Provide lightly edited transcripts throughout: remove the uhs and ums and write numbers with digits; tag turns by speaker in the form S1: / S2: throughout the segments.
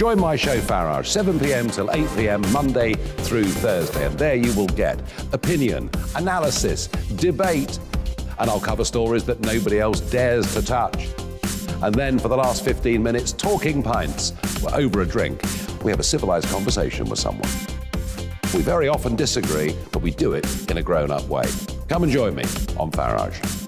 S1: Join my show Farage, 7 p.m. till 8 p.m. Monday through Thursday, and there you will get opinion, analysis, debate, and I'll cover stories that nobody else dares to touch. And then for the last 15 minutes, talking pints. We're over a drink. We have a civilised conversation with someone. We very often disagree, but we do it in a grown-up way. Come and join me on Farage.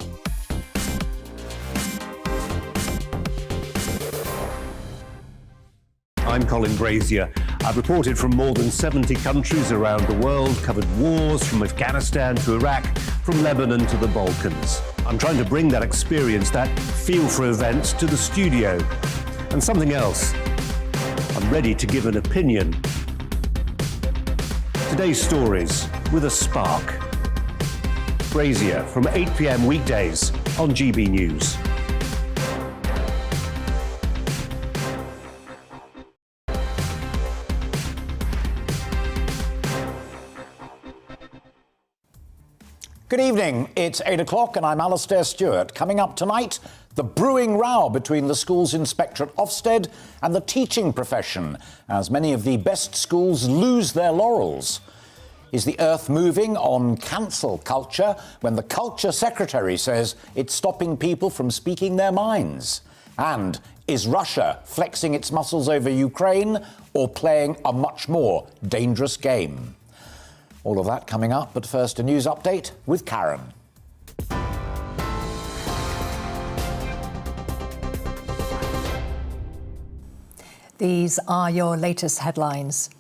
S2: I'm Colin Brazier. I've reported from more than 70 countries around the world, covered wars from Afghanistan to Iraq, from Lebanon to the Balkans. I'm trying to bring that experience, that feel for events, to the studio. And something else. I'm ready to give an opinion. Today's stories with a spark. Brazier from 8 p.m. weekdays on GBNews.
S3: Good evening, it's 8 o'clock and I'm Alastair Stewart. Coming up tonight, the brewing row between the schools inspector at Ofsted and the teaching profession, as many of the best schools lose their laurels. Is the earth moving on cancel culture when the culture secretary says it's stopping people from speaking their minds? And is Russia flexing its muscles over Ukraine or playing a much more dangerous game? All of that coming up, but first a news update with Karen.
S4: These are your latest headlines.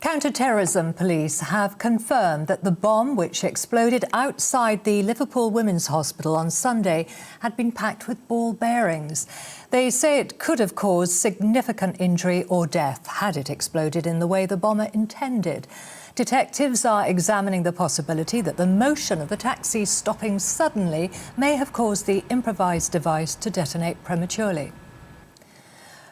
S4: Counter-terrorism police have confirmed that the bomb which exploded outside the Liverpool Women's Hospital on Sunday had been packed with ball bearings. They say it could have caused significant injury or death had it exploded in the way the bomber intended. Detectives are examining the possibility that the motion of the taxi stopping suddenly may have caused the improvised device to detonate prematurely.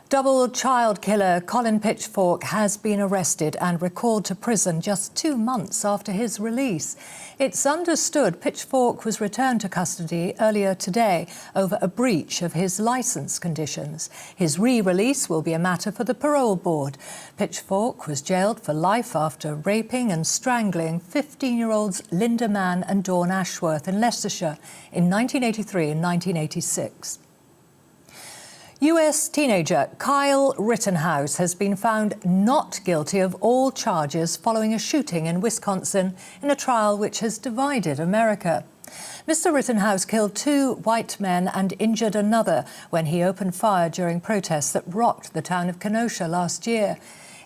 S4: Double child killer Colin Pitchfork has been arrested and recalled to prison just 2 months after his release. It's understood Pitchfork was returned to custody earlier today over a breach of his licence conditions. His re-release will be a matter for the parole board. Pitchfork was jailed for life after raping and strangling 15-year-olds Linda Mann and Dawn Ashworth in Leicestershire in 1983 and 1986. US teenager Kyle Rittenhouse has been found not guilty of all charges following a shooting in Wisconsin in a trial which has divided America. Mr. Rittenhouse killed 2 white men and injured another when he opened fire during protests that rocked the town of Kenosha last year.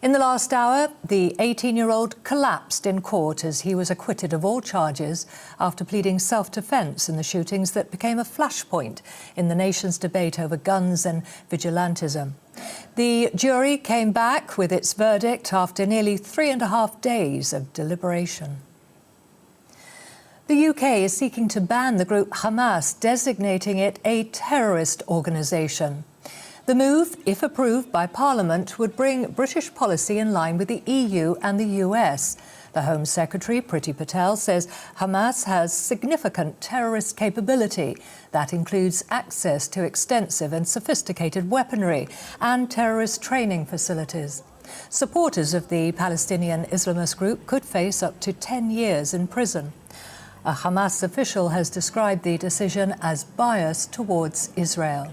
S4: In the last hour, the 18-year-old collapsed in court as he was acquitted of all charges after pleading self-defense in the shootings that became a flashpoint in the nation's debate over guns and vigilantism. The jury came back with its verdict after nearly 3.5 days of deliberation. The UK is seeking to ban the group Hamas, designating it a terrorist organisation. The move, if approved by Parliament, would bring British policy in line with the EU and the US. The Home Secretary, Priti Patel, says Hamas has significant terrorist capability. That includes access to extensive and sophisticated weaponry and terrorist training facilities. Supporters of the Palestinian Islamist group could face up to 10 years in prison. A Hamas official has described the decision as biased towards Israel.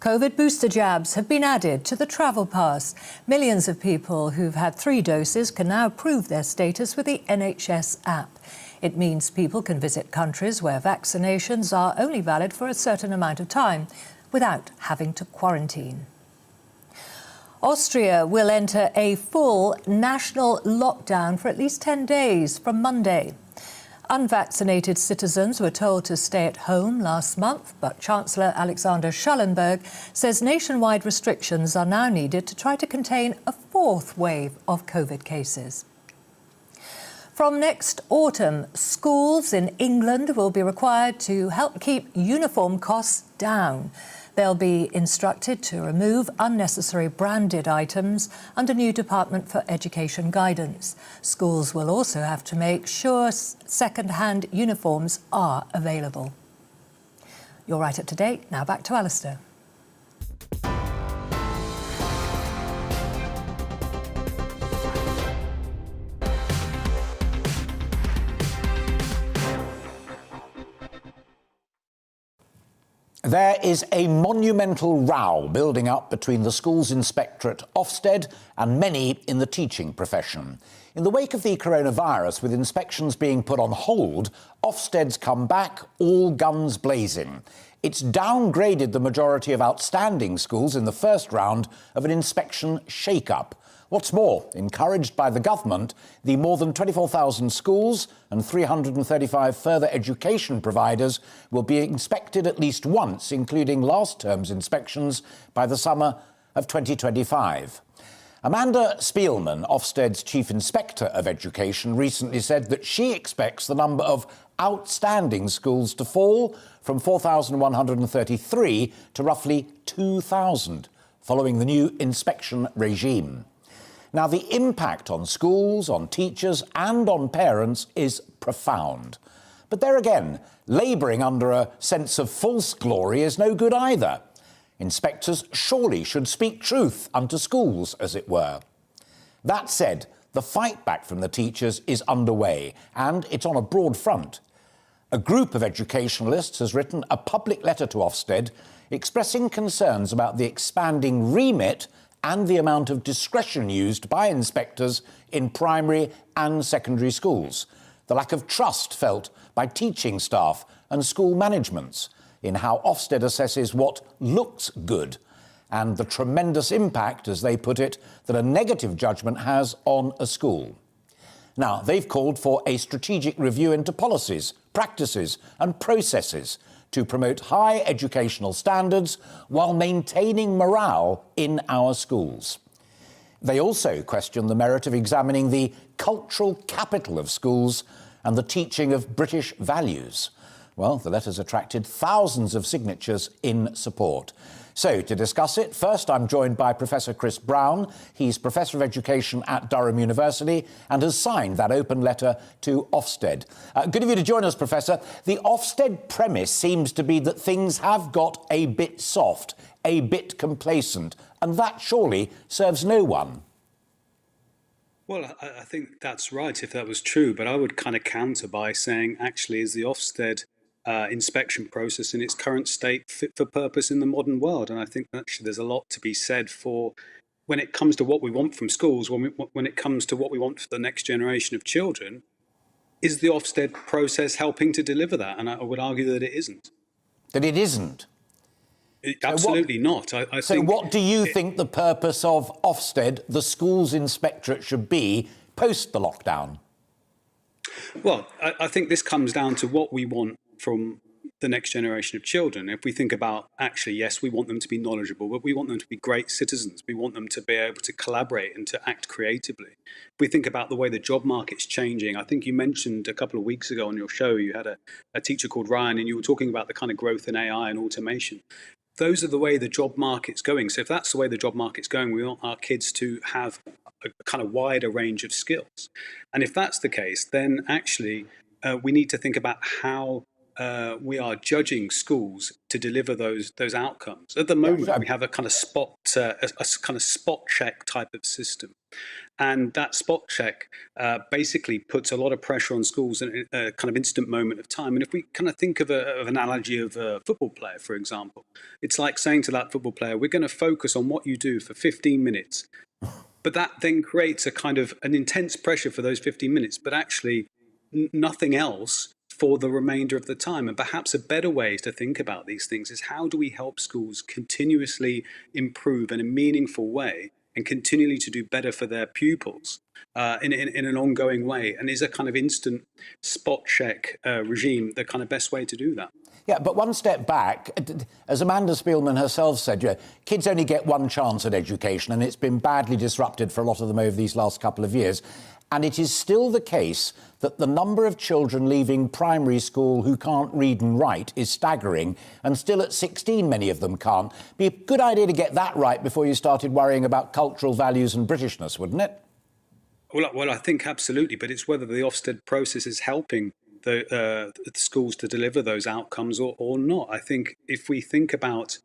S4: COVID booster jabs have been added to the travel pass. Millions of people who've had 3 doses can now prove their status with the NHS app. It means people can visit countries where vaccinations are only valid for a certain amount of time without having to quarantine. Austria will enter a full national lockdown for at least 10 days from Monday. Unvaccinated citizens were told to stay at home last month, but Chancellor Alexander Schallenberg says nationwide restrictions are now needed to try to contain a 4th wave of COVID cases. From next autumn, schools in England will be required to help keep uniform costs down. They'll be instructed to remove unnecessary branded items under new Department for Education guidance. Schools will also have to make sure second-hand uniforms are available. You're right up to date. Now back to Alastair.
S3: There is a monumental row building up between the school's inspectorate Ofsted and many in the teaching profession. In the wake of the coronavirus, with inspections being put on hold, Ofsted's come back all guns blazing. It's downgraded the majority of outstanding schools in the first round of an inspection shake-up. What's more, encouraged by the government, the more than 24,000 schools and 335 further education providers will be inspected at least once, including last term's inspections, by the summer of 2025. Amanda Spielman, Ofsted's Chief Inspector of Education, recently said that she expects the number of outstanding schools to fall from 4,133 to roughly 2,000, following the new inspection regime. Now, the impact on schools, on teachers and on parents is profound. But there again, labouring under a sense of false glory is no good either. Inspectors surely should speak truth unto schools, as it were. That said, the fight back from the teachers is underway, and it's on a broad front. A group of educationalists has written a public letter to Ofsted expressing concerns about the expanding remit and the amount of discretion used by inspectors in primary and secondary schools, the lack of trust felt by teaching staff and school managements in how Ofsted assesses what looks good, and the tremendous impact, as they put it, that a negative judgment has on a school. Now, they've called for a strategic review into policies, practices and processes to promote high educational standards while maintaining morale in our schools. They also question the merit of examining the cultural capital of schools and the teaching of British values. Well, the letter's attracted thousands of signatures in support. So, to discuss it, first I'm joined by Professor Chris Brown. He's Professor of Education at Durham University and has signed that open letter to Ofsted. Good of you to join us, Professor. The Ofsted premise seems to be that things have got a bit soft, a bit complacent, and that surely serves no one.
S5: Well, I think that's right if that was true, but I would kind of counter by saying, actually, is the Ofsted inspection process in its current state fit for purpose in the modern world? And I think actually there's a lot to be said for when it comes to what we want from schools, when it comes to what we want for the next generation of children. Is the Ofsted process helping to deliver that? And I would argue that it isn't. That
S3: it isn't?
S5: Absolutely not. I
S3: so
S5: think
S3: what do you think the purpose of Ofsted, the schools inspectorate, should be post the lockdown?
S5: Well, I think this comes down to what we want from the next generation of children. If we think about, actually, yes, we want them to be knowledgeable, but we want them to be great citizens. We want them to be able to collaborate and to act creatively. If we think about the way the job market's changing, I think you mentioned a couple of weeks ago on your show, you had a teacher called Ryan, and you were talking about the kind of growth in AI and automation. Those are the way the job market's going. So if that's the way the job market's going, we want our kids to have a kind of wider range of skills. And if that's the case, then actually we need to think about how we are judging schools to deliver those outcomes. At the moment, we have a kind of spot check type of system, and that spot check basically puts a lot of pressure on schools in a kind of instant moment of time. And if we kind of think of an analogy of a football player, for example, it's like saying to that football player, "We're going to focus on what you do for 15 minutes." But that then creates a kind of an intense pressure for those 15 minutes, but actually nothing else for the remainder of the time. And perhaps a better way to think about these things is, how do we help schools continuously improve in a meaningful way and continually to do better for their pupils in an ongoing way? And is a kind of instant spot check regime the kind of best way to do that?
S3: Yeah, but one step back, as Amanda Spielman herself said, kids only get one chance at education, and it's been badly disrupted for a lot of them over these last couple of years. And it is still the case that the number of children leaving primary school who can't read and write is staggering, and still at 16 many of them can't. Be a good idea to get that right before you started worrying about cultural values and Britishness, wouldn't it?
S5: Well, I think absolutely, but it's whether the Ofsted process is helping the schools to deliver those outcomes or not. I think if we think about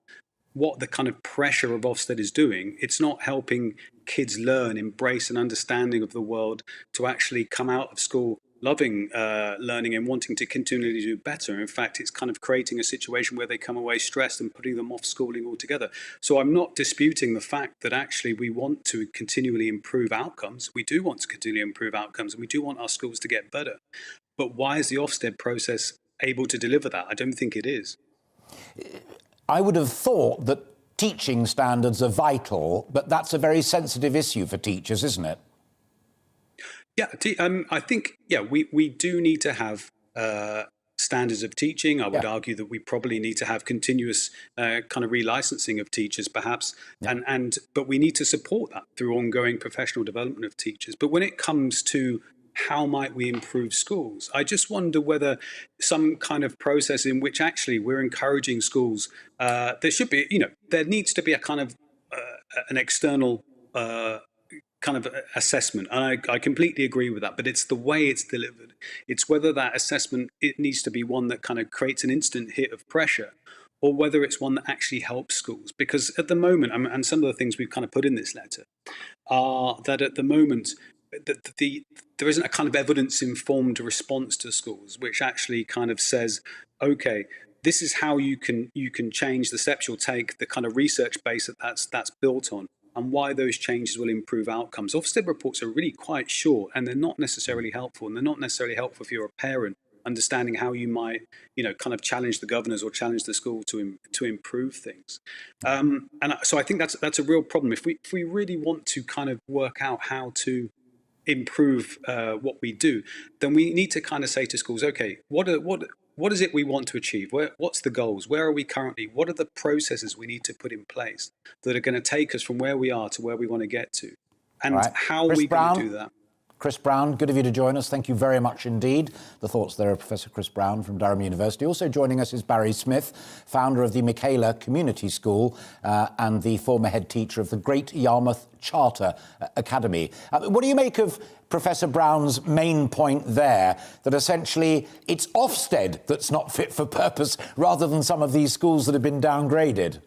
S5: what the kind of pressure of Ofsted is doing, it's not helping kids learn, embrace an understanding of the world, to actually come out of school loving learning and wanting to continually do better. In fact, it's kind of creating a situation where they come away stressed and putting them off schooling altogether. So I'm not disputing the fact that actually we want to continually improve outcomes. We do want to continually improve outcomes, and we do want our schools to get better. But why is the Ofsted process able to deliver that? I don't think it is.
S3: I would have thought that teaching standards are vital, but that's a very sensitive issue for teachers, isn't it?
S5: Yeah, I think, we do need to have standards of teaching. I would argue that we probably need to have continuous kind of relicensing of teachers, perhaps, but we need to support that through ongoing professional development of teachers. But when it comes to how might we improve schools, I just wonder whether some kind of process in which actually we're encouraging schools, there should be, there needs to be a kind of an external kind of assessment. And I completely agree with that, but it's the way it's delivered. It's whether that assessment, it needs to be one that kind of creates an instant hit of pressure, or whether it's one that actually helps schools. Because at the moment, and some of the things we've kind of put in this letter, are that at the moment, there isn't a kind of evidence-informed response to schools, which actually kind of says, okay, this is how you can change the steps you'll take, the kind of research base that's built on, and why those changes will improve outcomes. Ofsted reports are really quite short, and they're not necessarily helpful, and they're not necessarily helpful if you're a parent understanding how you might, kind of challenge the governors or challenge the school to improve things. And so I think that's a real problem. If we really want to kind of work out how to improve what we do, then we need to kind of say to schools, okay, what is it we want to achieve? What's the goals? Where are we currently? What are the processes we need to put in place that are going to take us from where we are to where we want to get to? And how are we going to do that?
S3: Chris Brown, good of you to join us. Thank you very much indeed. The thoughts there of Professor Chris Brown from Durham University. Also joining us is Barry Smith, founder of the Michaela Community School and the former head teacher of the Great Yarmouth Charter Academy. What do you make of Professor Brown's main point there, that essentially it's Ofsted that's not fit for purpose rather than some of these schools that have been downgraded?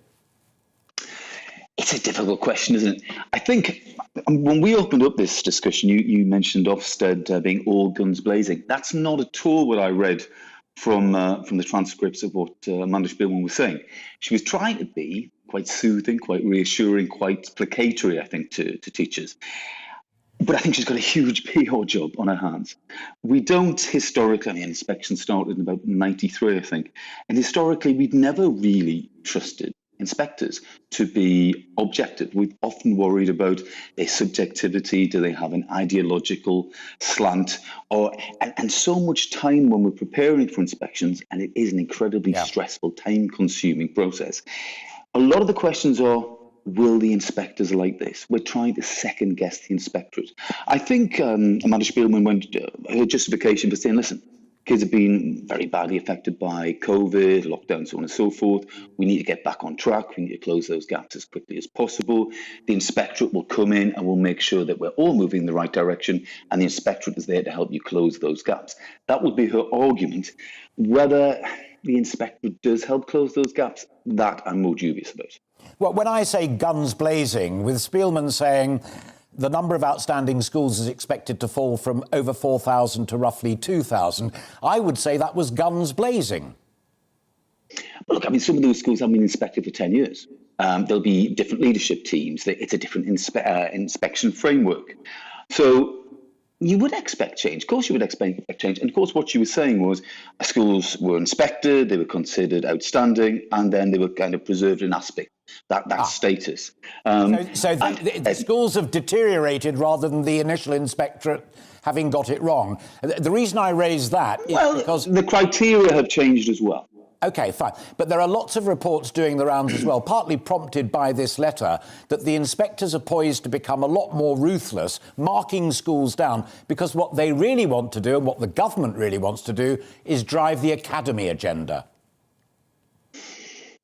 S6: It's a difficult question, isn't it? I think when we opened up this discussion, you mentioned Ofsted being all guns blazing. That's not at all what I read from the transcripts of what Amanda Spielman was saying. She was trying to be quite soothing, quite reassuring, quite placatory, I think, to teachers. But I think she's got a huge PR job on her hands. We don't historically, I mean, inspection started in about 93, I think. And historically, we've never really trusted inspectors to be objective. We've often worried about their subjectivity. Do they have an ideological slant? And so much time when we're preparing for inspections, and it is an incredibly stressful, time-consuming process. A lot of the questions are, will the inspectors like this? We're trying to second-guess the inspectorate. I think Amanda Spielman went her justification for saying, listen, kids have been very badly affected by COVID, lockdown, so on and so forth. We need to get back on track. We need to close those gaps as quickly as possible. The inspectorate will come in and will make sure that we're all moving in the right direction, and the inspectorate is there to help you close those gaps. That would be her argument. Whether the inspectorate does help close those gaps, that I'm more dubious about.
S3: Well, when I say guns blazing, with Spielman saying the number of outstanding schools is expected to fall from over 4,000 to roughly 2,000, I would say that was guns blazing.
S6: Well, look, I mean, some of those schools haven't been inspected for 10 years. There'll be different leadership teams. It's a different inspection framework. So you would expect change. Of course you would expect change. And of course what she was saying was schools were inspected, they were considered outstanding, and then they were kind of preserved in aspect, that status.
S3: So the schools have deteriorated rather than the initial inspectorate having got it wrong. The reason I raise that is because
S6: the criteria have changed as well.
S3: OK, fine. But there are lots of reports doing the rounds as well, partly prompted by this letter, that the inspectors are poised to become a lot more ruthless, marking schools down, because what they really want to do and what the government really wants to do is drive the academy agenda.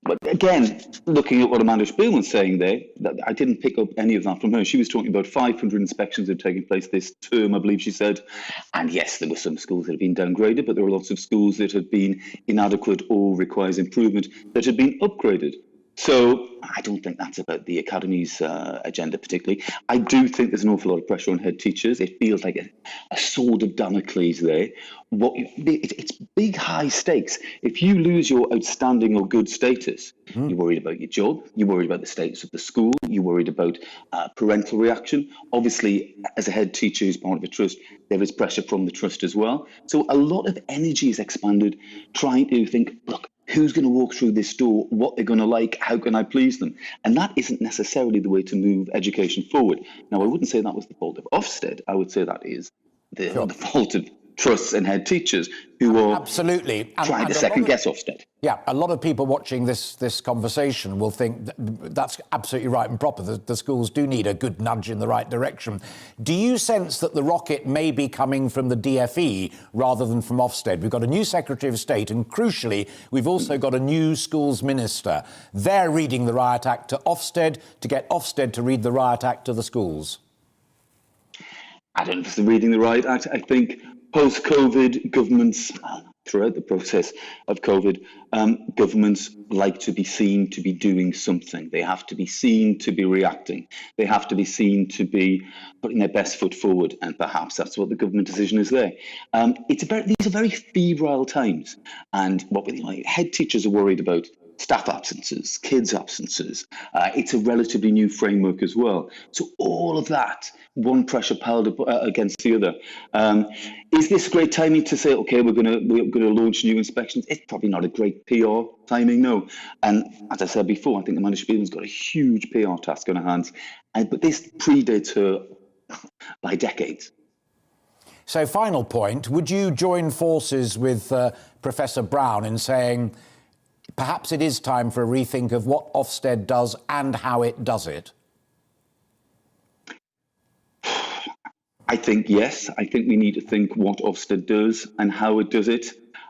S6: But again, looking at what Amanda Spielman's saying there, I didn't pick up any of that from her. She was talking about 500 inspections that have taken place this term, I believe she said. And yes, there were some schools that have been downgraded, but there were lots of schools that have been inadequate or requires improvement that had been upgraded. So I don't think that's about the Academy's agenda particularly. I do think there's an awful lot of pressure on head teachers. It feels like a sword of Damocles there. It's big, high stakes. If you lose your outstanding or good status, you're worried about your job, you're worried about the status of the school, you're worried about parental reaction. Obviously, as a head teacher who's part of a trust, there is pressure from the trust as well. So a lot of energy is expended trying to think, look, who's going to walk through this door, what they're going to like, how can I please them? And that isn't necessarily the way to move education forward. Now, I wouldn't say that was the fault of Ofsted. I would say that is the fault of trusts and head teachers who are
S3: absolutely
S6: trying to second guess Ofsted.
S3: Yeah, a lot of people watching this conversation will think that's absolutely right and proper. The schools do need a good nudge in the right direction. Do you sense that the rocket may be coming from the DFE rather than from Ofsted? We've got a new Secretary of State, and crucially, we've also got a new schools minister. They're reading the Riot Act to Ofsted to get Ofsted to read the Riot Act to the schools.
S6: I don't know if it's reading the Riot Act. I think post-COVID, governments, throughout the process of COVID, governments like to be seen to be doing something. They have to be seen to be reacting. They have to be seen to be putting their best foot forward, and perhaps that's what the government decision is there. These are very febrile times, and head teachers are worried about staff absences, kids absences. It's a relatively new framework as well. So all of that, one pressure piled up against the other. Is this great timing to say, okay, we're going to launch new inspections? It's probably not a great PR timing, no. And as I said before, I think Amanda Spielman's got a huge PR task on her hands. But this predates her by decades.
S3: So final point, would you join forces with Professor Brown in saying perhaps it is time for a rethink of what Ofsted does and how it does it?
S6: I think yes. I think we need to think what Ofsted does and how it does it.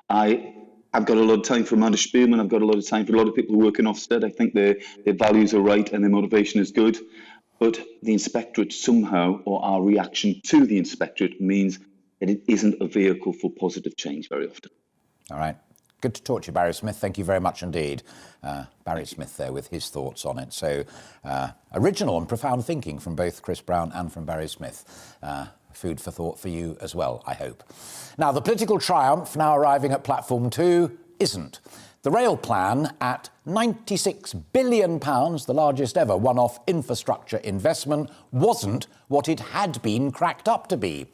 S6: I've got a lot of time for Amanda Spielman. I've got a lot of time for a lot of people who work in Ofsted. I think their values are right and their motivation is good. But the inspectorate somehow, or our reaction to the inspectorate, means that it isn't a vehicle for positive change very often.
S3: All right. Good to talk to you, Barry Smith. Thank you very much indeed. Barry Smith there with his thoughts on it. So original and profound thinking from both Chris Brown and from Barry Smith. Food for thought for you as well, I hope. Now, the political triumph now arriving at Platform 2 isn't. The rail plan at £96 billion, the largest ever one-off infrastructure investment, wasn't what it had been cracked up to be.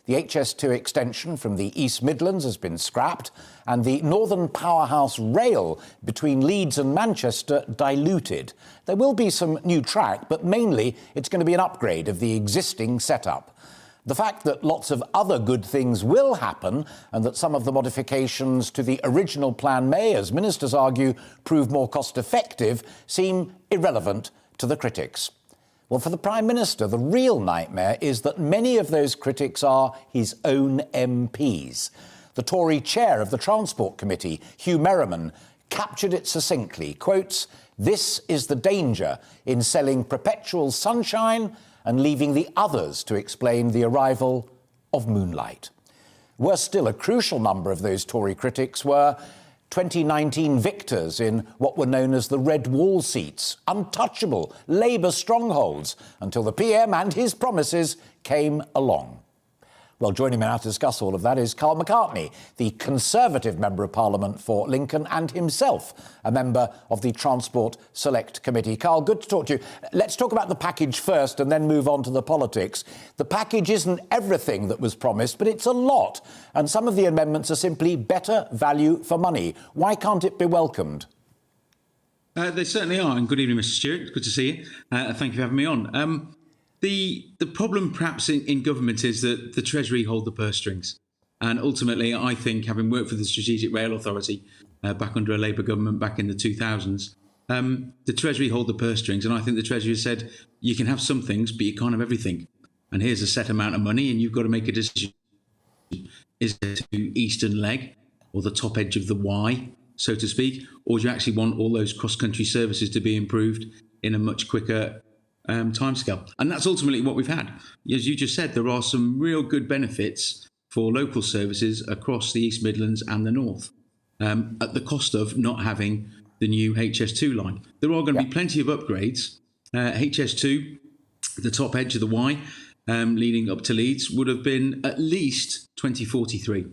S3: The HS2 extension from the East Midlands has been scrapped, and the Northern Powerhouse Rail between Leeds and Manchester diluted. There will be some new track, but mainly it's going to be an upgrade of the existing setup. The fact that lots of other good things will happen, and that some of the modifications to the original plan may, as ministers argue, prove more cost-effective, seem irrelevant to the critics. Well, for the Prime Minister, the real nightmare is that many of those critics are his own MPs. The Tory chair of the Transport Committee, Hugh Merriman, captured it succinctly, quotes, "This is the danger in selling perpetual sunshine and leaving the others to explain the arrival of moonlight." Worse still, a crucial number of those Tory critics were 2019 victors in what were known as the Red Wall seats, untouchable Labour strongholds, until the PM and his promises came along. Well, joining me now to discuss all of that is KARL McCartney, the Conservative Member of Parliament for Lincoln and himself a member of the Transport Select Committee. KARL, good to talk to you. Let's talk about the package first and then move on to the politics. The package isn't everything that was promised, but it's a lot. And some of the amendments are simply better value for money. Why can't it be welcomed?
S7: They certainly are. And good evening, Mr. Stewart. Good to see you. Thank you for having me on. The problem perhaps in government is that the Treasury hold the purse strings. And ultimately, I think, having worked for the Strategic Rail Authority back under a Labour government back in the 2000s, the Treasury hold the purse strings. And I think the Treasury has said, you can have some things, but you can't have everything. And here's a set amount of money, and you've got to make a decision. Is it to Eastern leg, or the top edge of the Y, so to speak? Or do you actually want all those cross-country services to be improved in a much quicker timescale? And that's ultimately what we've had. As you just said, there are some real good benefits for local services across the East Midlands and the North, at the cost of not having the new HS2 line. There are going to be plenty of upgrades. HS2, the top edge of the Y, leading up to Leeds, would have been at least 2043.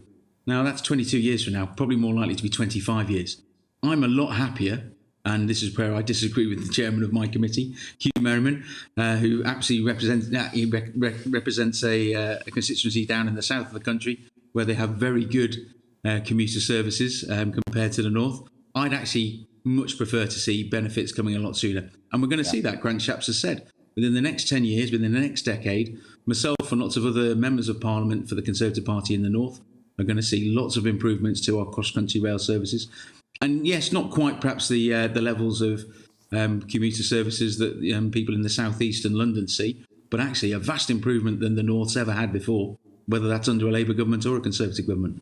S7: Now, that's 22 years from now, probably more likely to be 25 years. I'm a lot happier, and this is where I disagree with the chairman of my committee, Hugh Merriman, who absolutely represents a constituency down in the south of the country where they have very good commuter services compared to the north. I'd actually much prefer to see benefits coming a lot sooner. And we're going to see that, Grant Shapps has said. Within the next 10 years, within the next decade, myself and lots of other members of Parliament for the Conservative Party in the north are going to see lots of improvements to our cross-country rail services. And yes, not quite perhaps the levels of commuter services that people in the southeast and London see, but actually a vast improvement than the north's ever had before, whether that's under a Labour government or a Conservative government.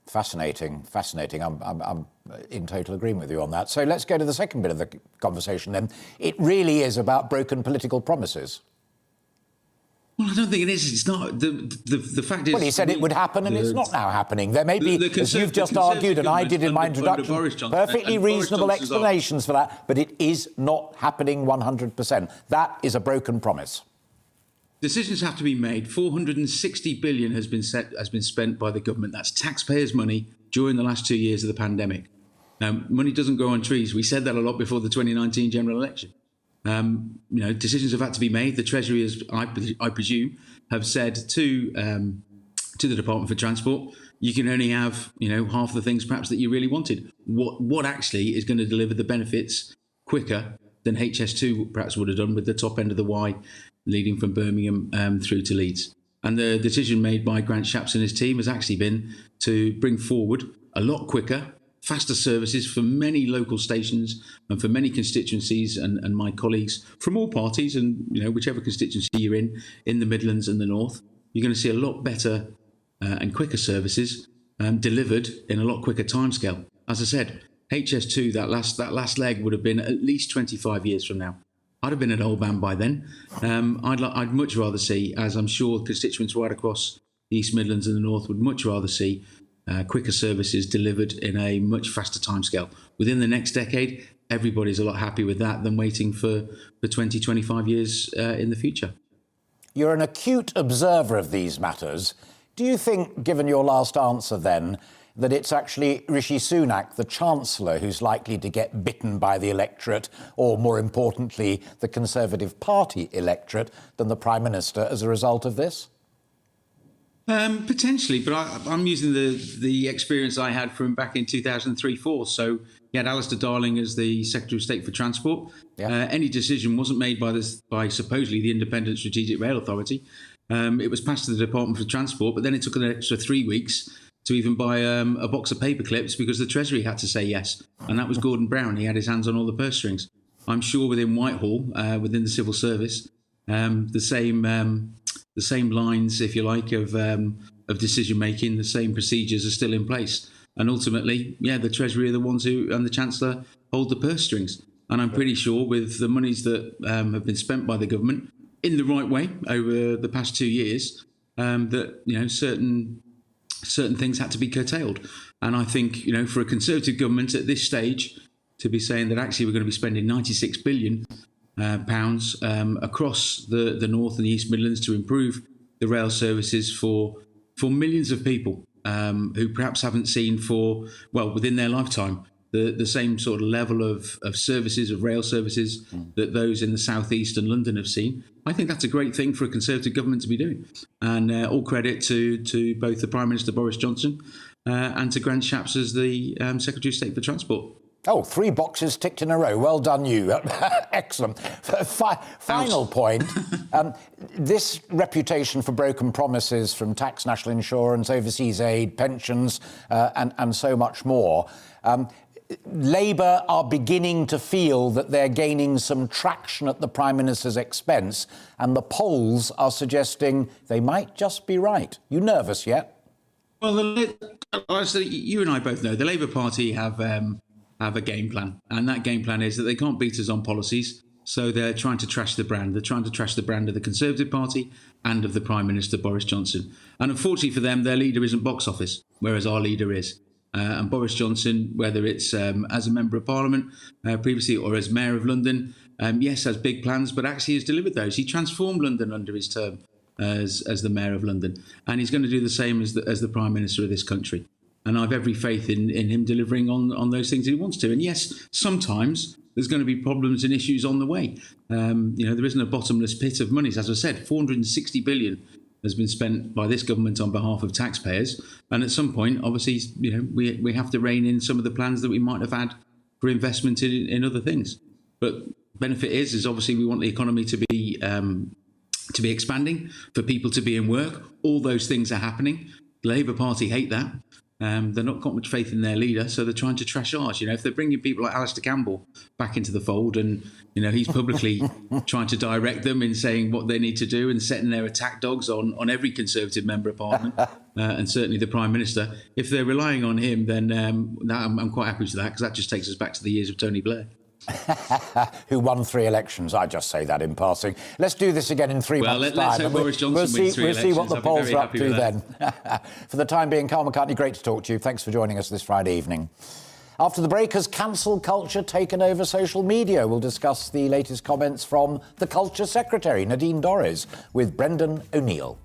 S3: Fascinating, fascinating. I'm in total agreement with you on that. So let's go to the second bit of the conversation then. It really is about broken political promises.
S7: Well, I don't think it is. It's not. The fact is...
S3: Well, he said it would happen and it's not now happening. There may be, as you've just argued and I did in my introduction, perfectly reasonable explanations for that, but it is not happening 100%. That is a broken promise.
S7: Decisions have to be made. 460 billion has been spent by the government. That's taxpayers' money during the last 2 years of the pandemic. Money doesn't grow on trees. We said that a lot before the 2019 general election. Decisions have had to be made. The Treasury, as I presume, have said to the Department for Transport, you can only have half the things perhaps that you really wanted. What actually is going to deliver the benefits quicker than HS2 perhaps would have done with the top end of the Y leading from Birmingham through to Leeds. And the decision made by Grant Shapps and his team has actually been to bring forward a lot quicker, faster services for many local stations and for many constituencies and my colleagues from all parties and whichever constituency you're in the Midlands and the North. You're going to see a lot better and quicker services delivered in a lot quicker timescale. As I said, HS2, that last leg would have been at least 25 years from now. I'd have been an old man by then. I'd much rather see, as I'm sure constituents right across the East Midlands and the North would much rather see, quicker services delivered in a much faster timescale. Within the next decade, everybody's a lot happier with that than waiting for 20, 25 years in the future.
S3: You're an acute observer of these matters. Do you think, given your last answer then, that it's actually Rishi Sunak, the Chancellor, who's likely to get bitten by the electorate, or more importantly, the Conservative Party electorate, than the Prime Minister as a result of this?
S7: Potentially, but I'm using the experience I had from back in 2003-04. So you had Alastair Darling as the Secretary of State for Transport. Yeah. Any decision wasn't made by supposedly the Independent Strategic Rail Authority. It was passed to the Department for Transport, but then it took an extra 3 weeks to even buy a box of paper clips because the Treasury had to say yes. And that was Gordon Brown. He had his hands on all the purse strings. I'm sure within Whitehall, within the civil service, the same lines, if you like, of decision making, the same procedures are still in place. And ultimately, the Treasury are the ones who, and the Chancellor, hold the purse strings. And I'm pretty sure with the monies that have been spent by the government in the right way over the past 2 years, that certain things had to be curtailed. And I think, for a Conservative government at this stage to be saying that actually we're going to be spending £96 billion across the North and the East Midlands to improve the rail services for millions of people who perhaps haven't seen within their lifetime, the same sort of level of services, of rail services that those in the South East and London have seen. I think that's a great thing for a Conservative government to be doing. And all credit to both the Prime Minister Boris Johnson and to Grant Shapps as the Secretary of State for Transport.
S3: Oh, 3 boxes ticked in a row. Well done, you. Excellent. Final point. This reputation for broken promises from tax, national insurance, overseas aid, pensions, and so much more. Labour are beginning to feel that they're gaining some traction at the Prime Minister's expense, and the polls are suggesting they might just be right. You nervous yet?
S7: Well, you and I both know the Labour Party have a game plan, and that game plan is that they can't beat us on policies, so they're trying to trash the brand. They're trying to trash the brand of the Conservative Party and of the Prime Minister Boris Johnson. And unfortunately for them, their leader isn't box office, whereas our leader is. And Boris Johnson, whether it's as a Member of Parliament previously or as Mayor of London, yes, has big plans, but actually has delivered those. He transformed London under his term as the Mayor of London, and he's going to do the same as the Prime Minister of this country. And I've every faith in him delivering on those things he wants to. And yes, sometimes there's going to be problems and issues on the way. There isn't a bottomless pit of monies. As I said, 460 billion has been spent by this government on behalf of taxpayers. And at some point, obviously, we have to rein in some of the plans that we might have had for investment in other things. But benefit is obviously we want the economy to be expanding, for people to be in work. All those things are happening. The Labour Party hate that. They're not got much faith in their leader, so they're trying to trash ours. If they're bringing people like Alastair Campbell back into the fold, and he's publicly trying to direct them in saying what they need to do and setting their attack dogs on every Conservative Member of Parliament and certainly the Prime Minister. If they're relying on him, then I'm quite happy with that, because that just takes us back to the years of Tony Blair.
S3: Who won 3 elections. I just say that in passing. Let's do this again in 3 months' time.
S7: Let's hope Boris Johnson wins 3 elections.
S3: We'll see what the polls are up to then. For the time being, KARL McCartney, great to talk to you. Thanks for joining us this Friday evening. After the break, has cancel culture taken over social media? We'll discuss the latest comments from the Culture Secretary, Nadine Dorries, with Brendan O'Neill.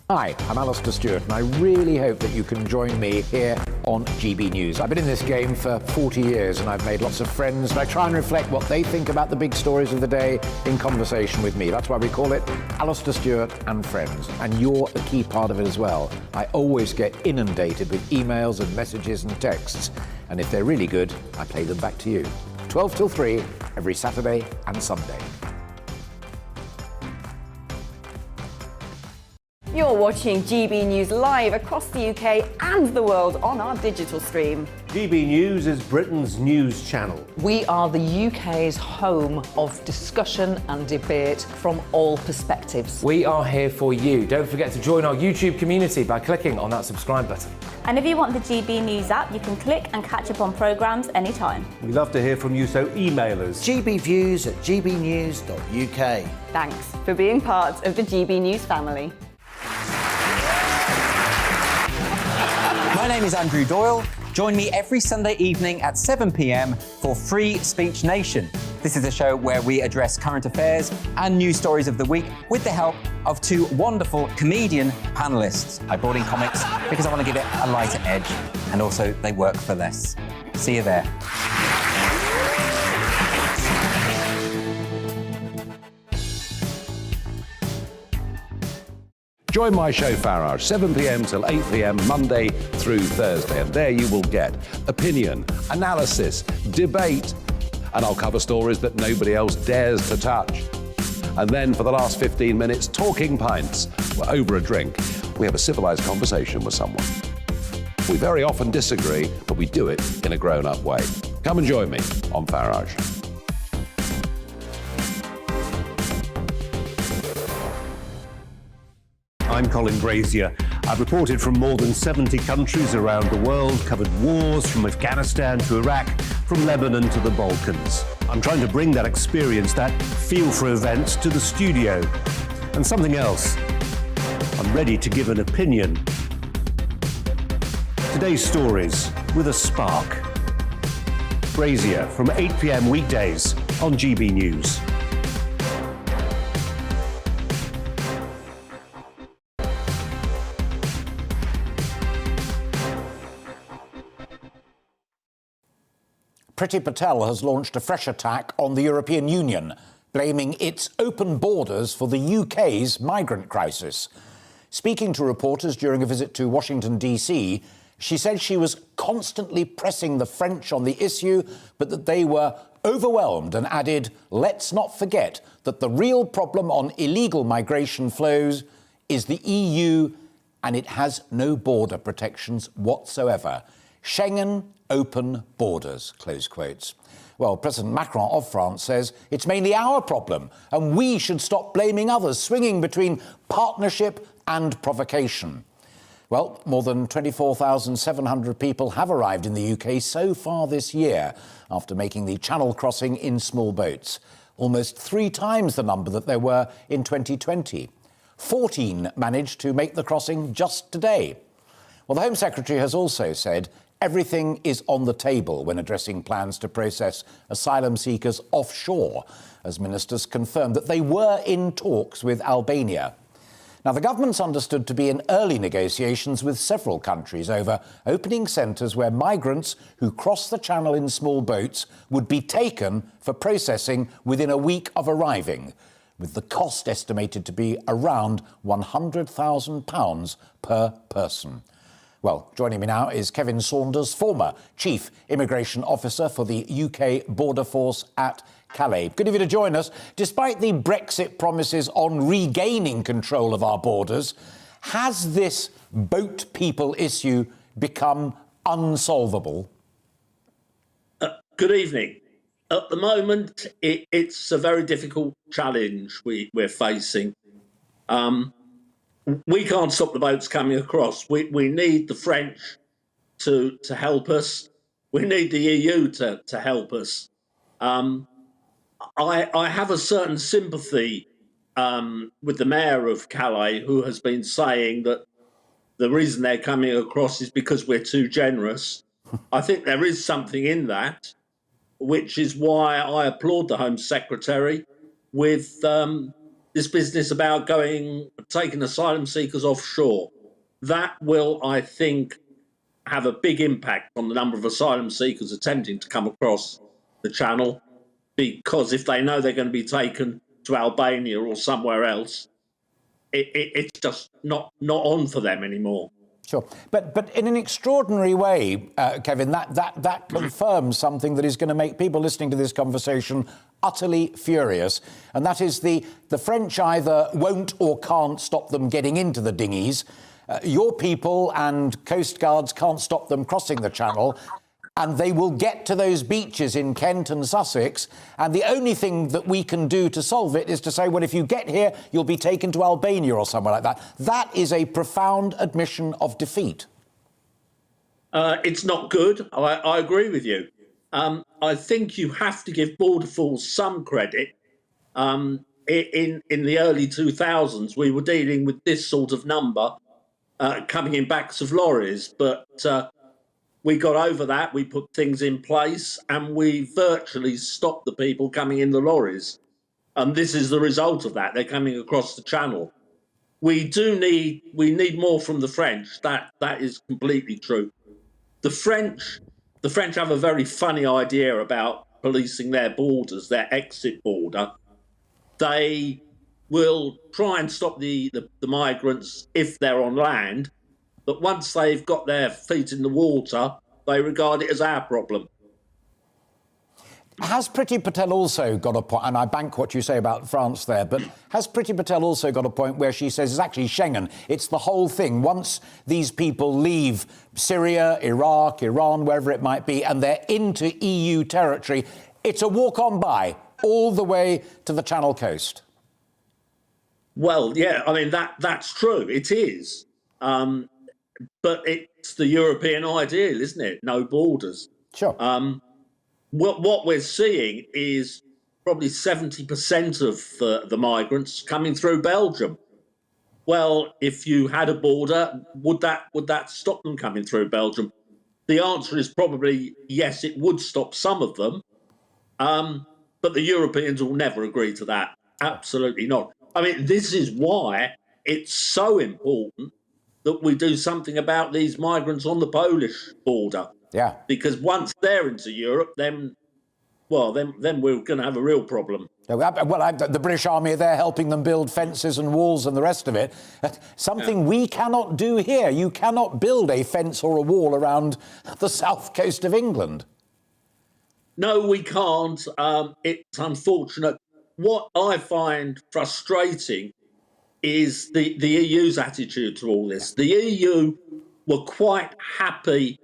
S3: Hi, I'm Alastair Stewart, and I really hope that you can join me here on GB News. I've been in this game for 40 years, and I've made lots of friends, and I try and reflect what they think about the big stories of the day in conversation with me. That's why we call it Alastair Stewart and Friends, and you're a key part of it as well. I always get inundated with emails and messages and texts, and if they're really good, I play them back to you. 12 till 3, every Saturday and Sunday.
S8: You're watching GB News live across the UK and the world on our digital stream.
S2: GB News is Britain's news channel.
S9: We are the UK's home of discussion and debate from all perspectives.
S10: We are here for you. Don't forget to join our YouTube community by clicking on that subscribe button.
S11: And if you want the GB News app, you can click and catch up on programmes anytime.
S2: We love to hear from you, so email us.
S12: gbviews@gbnews.uk.
S8: Thanks for being part of the GB News family.
S13: My name is Andrew Doyle. Join me every Sunday evening at 7 p.m. for Free Speech Nation. This is a show where we address current affairs and news stories of the week with the help of 2 wonderful comedian panellists. I brought in comics because I want to give it a lighter edge, and also they work for less. See you there.
S1: Join my show Farage, 7 p.m. till 8 p.m. Monday through Thursday, and there you will get opinion, analysis, debate, and I'll cover stories that nobody else dares to touch. And then for the last 15 minutes, talking pints. We're over a drink. We have a civilised conversation with someone. We very often disagree, but we do it in a grown-up way. Come and join me on Farage.
S2: I'm Colin Brazier. I've reported from more than 70 countries around the world, covered wars from Afghanistan to Iraq, from Lebanon to the Balkans. I'm trying to bring that experience, that feel for events, to the studio. And something else. I'm ready to give an opinion. Today's stories with a spark. Brazier from 8 p.m. weekdays on GB News.
S3: Priti Patel has launched a fresh attack on the European Union, blaming its open borders for the UK's migrant crisis. Speaking to reporters during a visit to Washington, D.C., she said she was constantly pressing the French on the issue, but that they were overwhelmed, and added, let's not forget that the real problem on illegal migration flows is the EU, and it has no border protections whatsoever. Schengen, open borders, close quotes. Well, President Macron of France says it's mainly our problem and we should stop blaming others, swinging between partnership and provocation. Well, more than 24,700 people have arrived in the UK so far this year after making the Channel crossing in small boats, almost 3 times the number that there were in 2020. 14 managed to make the crossing just today. Well, the Home Secretary has also said everything is on the table when addressing plans to process asylum seekers offshore, as ministers confirmed that they were in talks with Albania. Now, the government's understood to be in early negotiations with several countries over opening centres where migrants who cross the channel in small boats would be taken for processing within a week of arriving, with the cost estimated to be around £100,000 per person. Well, joining me now is Kevin Saunders, former Chief Immigration Officer for the UK Border Force at Calais. Good of you to join us. Despite the Brexit promises on regaining control of our borders, has this boat people issue become unsolvable?
S12: Good evening. At the moment, it's a very difficult challenge we're facing. We can't stop the boats coming across. We need the French to help us. We need the EU to help us. I have a certain sympathy with the mayor of Calais, who has been saying that the reason they're coming across is because we're too generous. I think there is something in that, which is why I applaud the Home Secretary with this business about taking asylum seekers offshore. That will, I think, have a big impact on the number of asylum seekers attempting to come across the channel, because if they know they're going to be taken to Albania or somewhere else, it's just not on for them anymore.
S3: Sure, but in an extraordinary way, Kevin, that confirms something that is going to make people listening to this conversation utterly furious, and that is the French either won't or can't stop them getting into the dinghies. Your people and coastguards can't stop them crossing the channel, and they will get to those beaches in Kent and Sussex, and the only thing that we can do to solve it is to say, well, if you get here, you'll be taken to Albania or somewhere like that. That is a profound admission of defeat.
S12: It's not good. I agree with you. I think you have to give Border Force some credit. In the early 2000s, we were dealing with this sort of number coming in backs of lorries, but we got over that. We put things in place, and we virtually stopped the people coming in the lorries. And this is the result of that. They're coming across the channel. We need more from the French. That is completely true. The French have a very funny idea about policing their borders, their exit border. They will try and stop the migrants if they're on land, but once they've got their feet in the water, they regard it as our problem.
S3: Has Priti Patel also got a point, and I bank what you say about France there, but has Priti Patel also got a point where she says it's actually Schengen, it's the whole thing. Once these people leave Syria, Iraq, Iran, wherever it might be, and they're into EU territory, it's a walk on by all the way to the Channel coast?
S12: Well, yeah, I mean, that's true. It is. But it's the European ideal, isn't it? No borders.
S3: Sure.
S12: What we're seeing is probably 70% of the migrants coming through Belgium. Well, if you had a border, would that stop them coming through Belgium? The answer is probably yes, it would stop some of them. But the Europeans will never agree to that. Absolutely not. I mean, this is why it's so important that we do something about these migrants on the Polish border.
S3: Yeah.
S12: Because once they're into Europe, then we're going to have a real problem.
S3: Well, the British Army are there helping them build fences and walls and the rest of it. Something we cannot do here. You cannot build a fence or a wall around the south coast of England.
S12: No, we can't. It's unfortunate. What I find frustrating is the EU's attitude to all this. The EU were quite happy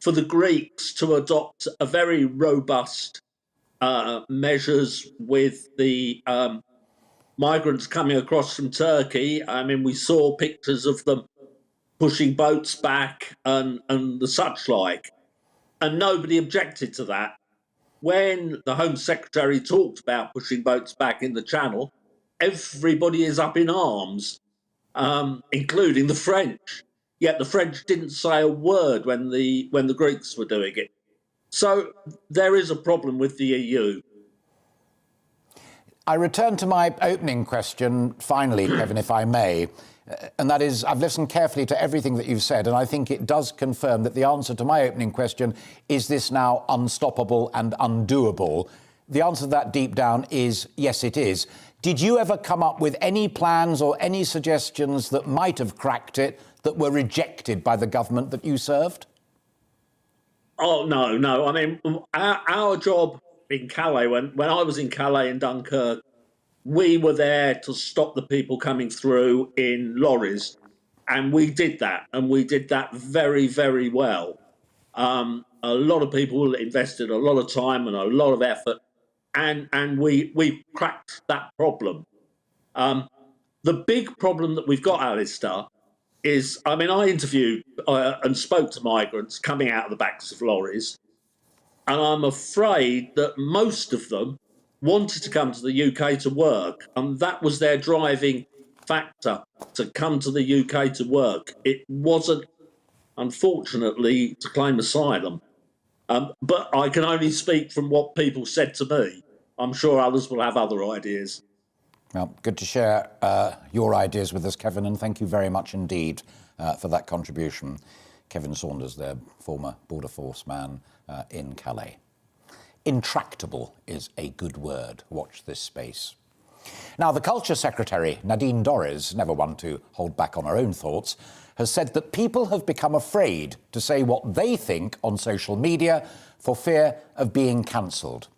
S12: for the Greeks to adopt a very robust measures with the migrants coming across from Turkey. I mean, we saw pictures of them pushing boats back and the such like, and nobody objected to that. When the Home Secretary talked about pushing boats back in the Channel, everybody is up in arms, including the French. yet the French didn't say a word when the Greeks were doing it. So there is a problem with the EU.
S3: I return to my opening question, finally, Kevin, if I may, and that is, I've listened carefully to everything that you've said, and I think it does confirm that the answer to my opening question, is this now unstoppable and undoable? The answer to that deep down is, yes, it is. Did you ever come up with any plans or any suggestions that might have cracked it that were rejected by the government that you served?
S12: Oh, no. I mean, our job in Calais, when I was in Calais and Dunkirk, we were there to stop the people coming through in lorries. And we did that. And we did that very, very well. A lot of people invested a lot of time and a lot of effort. And we cracked that problem. The big problem that we've got, Alastair, is, I mean, I interviewed and spoke to migrants coming out of the backs of lorries, and I'm afraid that most of them wanted to come to the UK to work, and that was their driving factor, to come to the UK to work. It wasn't, unfortunately, to claim asylum. But I can only speak from what people said to me. I'm sure others will have other ideas.
S3: Well, good to share your ideas with us, Kevin, and thank you very much indeed for that contribution. Kevin Saunders, their former Border Force man in Calais. Intractable is a good word. Watch this space. Now, the Culture Secretary, Nadine Dorries, never one to hold back on her own thoughts, has said that people have become afraid to say what they think on social media for fear of being cancelled.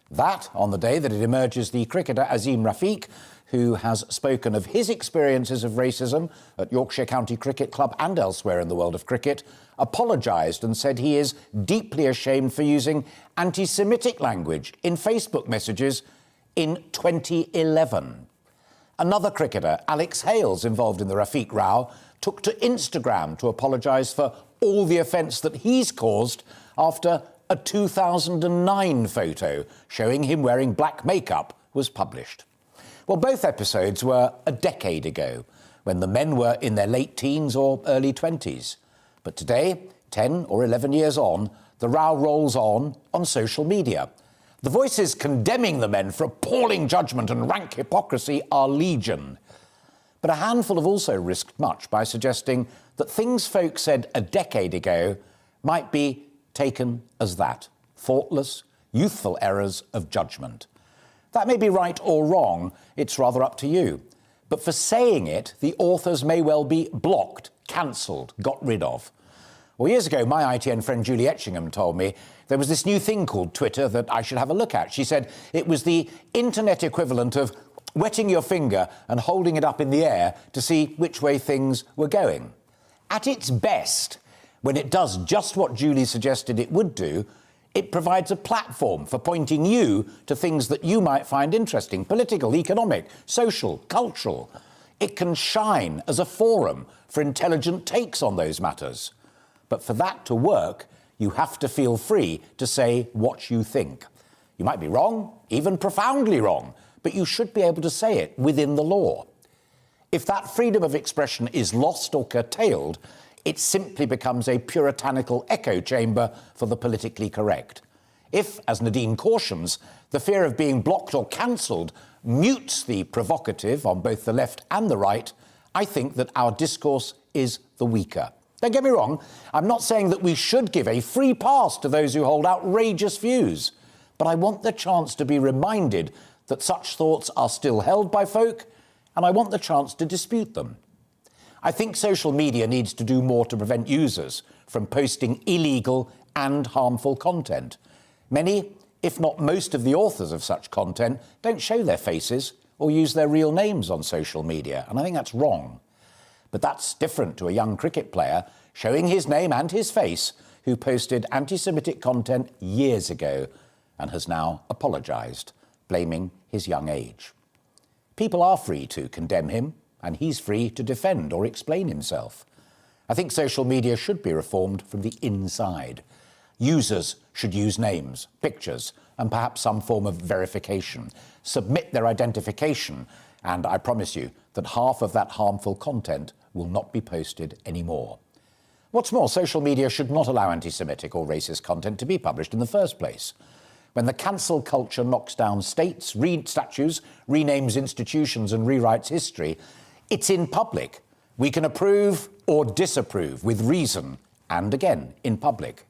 S3: That on the day that it emerges the cricketer Azim Rafiq, who has spoken of his experiences of racism at Yorkshire County Cricket Club and elsewhere in the world of cricket, apologised and said he is deeply ashamed for using anti-Semitic language in Facebook messages in 2011. Another cricketer, Alex Hales, involved in the Rafiq row, took to Instagram to apologise for all the offence that he's caused after a 2009 photo showing him wearing black makeup was published. Well, both episodes were a decade ago, when the men were in their late teens or early 20s. But today, 10 or 11 years on, the row rolls on social media. The voices condemning the men for appalling judgment and rank hypocrisy are legion. But a handful have also risked much by suggesting that things folk said a decade ago might be taken as that, thoughtless, youthful errors of judgment. That may be right or wrong, it's rather up to you. But for saying it, the authors may well be blocked, cancelled, got rid of. Well, years ago, my ITN friend Julie Etchingham told me there was this new thing called Twitter that I should have a look at. She said it was the internet equivalent of wetting your finger and holding it up in the air to see which way things were going. At its best, when it does just what Julie suggested it would do, it provides a platform for pointing you to things that you might find interesting, political, economic, social, cultural. It can shine as a forum for intelligent takes on those matters. But for that to work, you have to feel free to say what you think. You might be wrong, even profoundly wrong, but you should be able to say it within the law. If that freedom of expression is lost or curtailed, it simply becomes a puritanical echo chamber for the politically correct. If, as Nadine cautions, the fear of being blocked or cancelled mutes the provocative on both the left and the right, I think that our discourse is the weaker. Don't get me wrong, I'm not saying that we should give a free pass to those who hold outrageous views, but I want the chance to be reminded that such thoughts are still held by folk, and I want the chance to dispute them. I think social media needs to do more to prevent users from posting illegal and harmful content. Many, if not most of the authors of such content don't show their faces or use their real names on social media, and I think that's wrong. But that's different to a young cricket player showing his name and his face who posted anti-Semitic content years ago and has now apologised, blaming his young age. People are free to condemn him, and he's free to defend or explain himself. I think social media should be reformed from the inside. Users should use names, pictures, and perhaps some form of verification. Submit their identification, and I promise you that half of that harmful content will not be posted anymore. What's more, social media should not allow anti-Semitic or racist content to be published in the first place. When the cancel culture knocks down states, statues, renames institutions and rewrites history, it's in public. We can approve or disapprove with reason and, again, in public.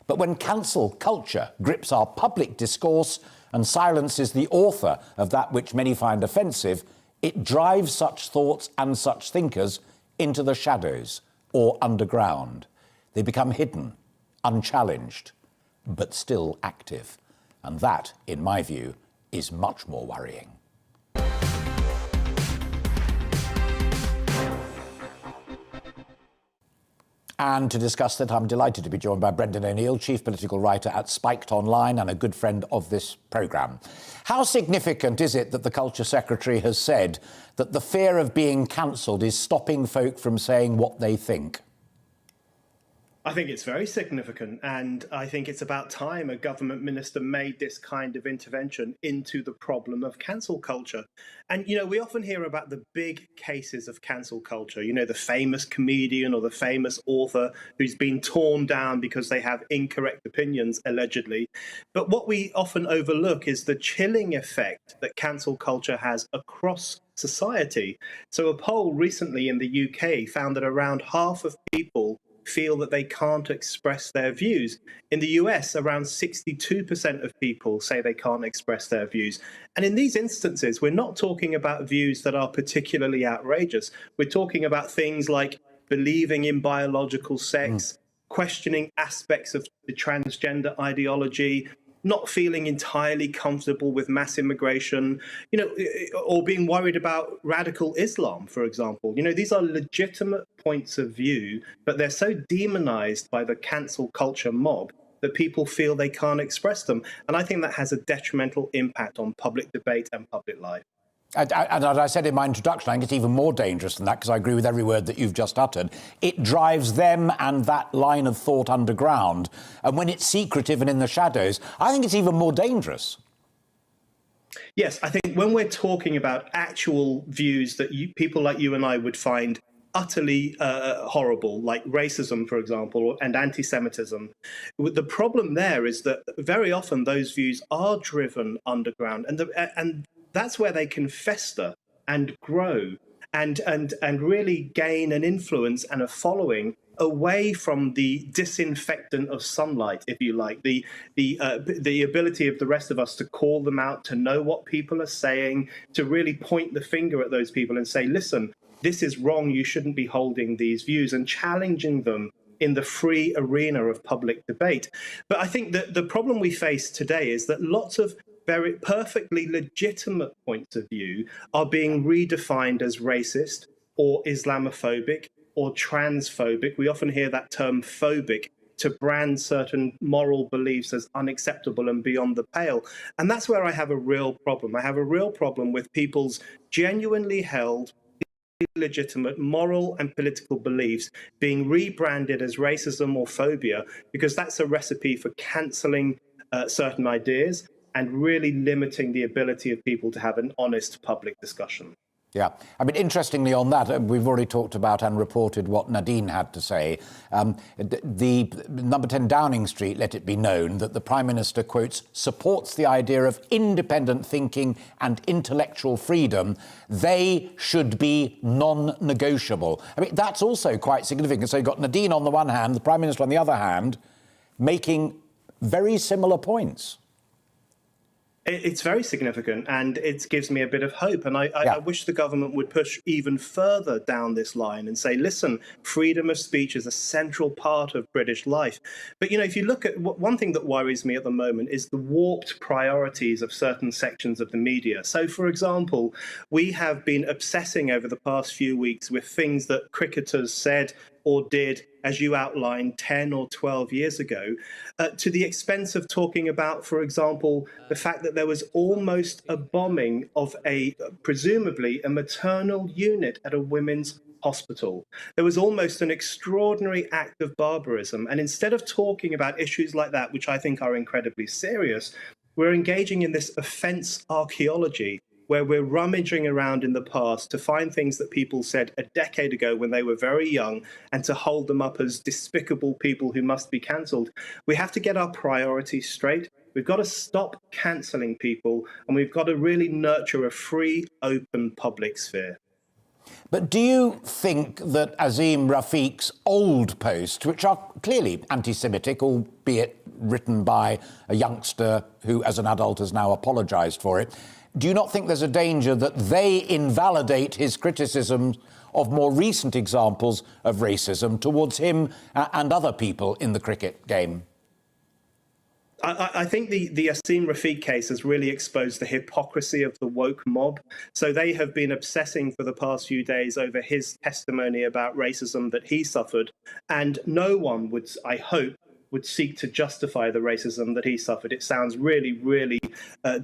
S3: But when cancel culture grips our public discourse and silences the author of that which many find offensive, it drives such thoughts and such thinkers into the shadows or underground. They become hidden, unchallenged, but still active. And that, in my view, is much more worrying. And to discuss that, I'm delighted to be joined by Brendan O'Neill, Chief Political Writer at Spiked Online and a good friend of this programme. How significant is it that the Culture Secretary has said that the fear of being cancelled is stopping folk from saying what they think?
S14: I think it's very significant, and I think it's about time a government minister made this kind of intervention into the problem of cancel culture. And, you know, we often hear about the big cases of cancel culture, you know, the famous comedian or the famous author who's been torn down because they have incorrect opinions, allegedly. But what we often overlook is the chilling effect that cancel culture has across society. So a poll recently in the UK found that around half of people feel that they can't express their views. In the US, around 62% of people say they can't express their views. And in these instances, we're not talking about views that are particularly outrageous. We're talking about things like believing in biological sex, questioning aspects of the transgender ideology, not feeling entirely comfortable with mass immigration, you know, or being worried about radical Islam, for example. You know, these are legitimate points of view, but they're so demonized by the cancel culture mob that people feel they can't express them. And I think that has a detrimental impact on public debate and public life.
S3: And as I said in my introduction, I think it's even more dangerous than that, because I agree with every word that you've just uttered. It drives them and that line of thought underground. And when it's secretive and in the shadows, I think it's even more dangerous.
S14: Yes, I think when we're talking about actual views that people like you and I would find utterly horrible, like racism, for example, and anti-Semitism, the problem there is that very often those views are driven underground, and that's where they can fester and grow and really gain an influence and a following away from the disinfectant of sunlight, if you like, the ability of the rest of us to call them out, to know what people are saying, to really point the finger at those people and say, listen, this is wrong, you shouldn't be holding these views, and challenging them in the free arena of public debate. But I think that the problem we face today is that lots of very perfectly legitimate points of view are being redefined as racist or Islamophobic or transphobic. We often hear that term phobic to brand certain moral beliefs as unacceptable and beyond the pale. And that's where I have a real problem. I have a real problem with people's genuinely held, legitimate moral and political beliefs being rebranded as racism or phobia, because that's a recipe for cancelling certain ideas and really limiting the ability of people to have an honest public discussion.
S3: Yeah. I mean, interestingly on that, we've already talked about and reported what Nadine had to say. The number 10 Downing Street let it be known that the Prime Minister, quotes, supports the idea of independent thinking and intellectual freedom. They should be non-negotiable. I mean, that's also quite significant. So you've got Nadine on the one hand, the Prime Minister on the other hand, making very similar points.
S14: It's very significant, and it gives me a bit of hope. And I wish the government would push even further down this line and say, listen, freedom of speech is a central part of British life. But, you know, if you look at one thing that worries me at the moment is the warped priorities of certain sections of the media. So, for example, we have been obsessing over the past few weeks with things that cricketers said or did, as you outlined, 10 or 12 years ago, to the expense of talking about, for example, the fact that there was almost a bombing of presumably a maternal unit at a women's hospital. There was almost an extraordinary act of barbarism. And instead of talking about issues like that, which I think are incredibly serious, we're engaging in this offence archaeology where we're rummaging around in the past to find things that people said a decade ago when they were very young and to hold them up as despicable people who must be cancelled. We have to get our priorities straight. We've got to stop cancelling people, and we've got to really nurture a free, open public sphere.
S3: But do you think that Azim Rafiq's old posts, which are clearly anti-Semitic, albeit written by a youngster who, as an adult, has now apologised for it, do you not think there's a danger that they invalidate his criticisms of more recent examples of racism towards him and other people in the cricket game?
S14: I think the Azim Rafiq case has really exposed the hypocrisy of the woke mob. So they have been obsessing for the past few days over his testimony about racism that he suffered. And no one would, I hope, would seek to justify the racism that he suffered. It sounds really, really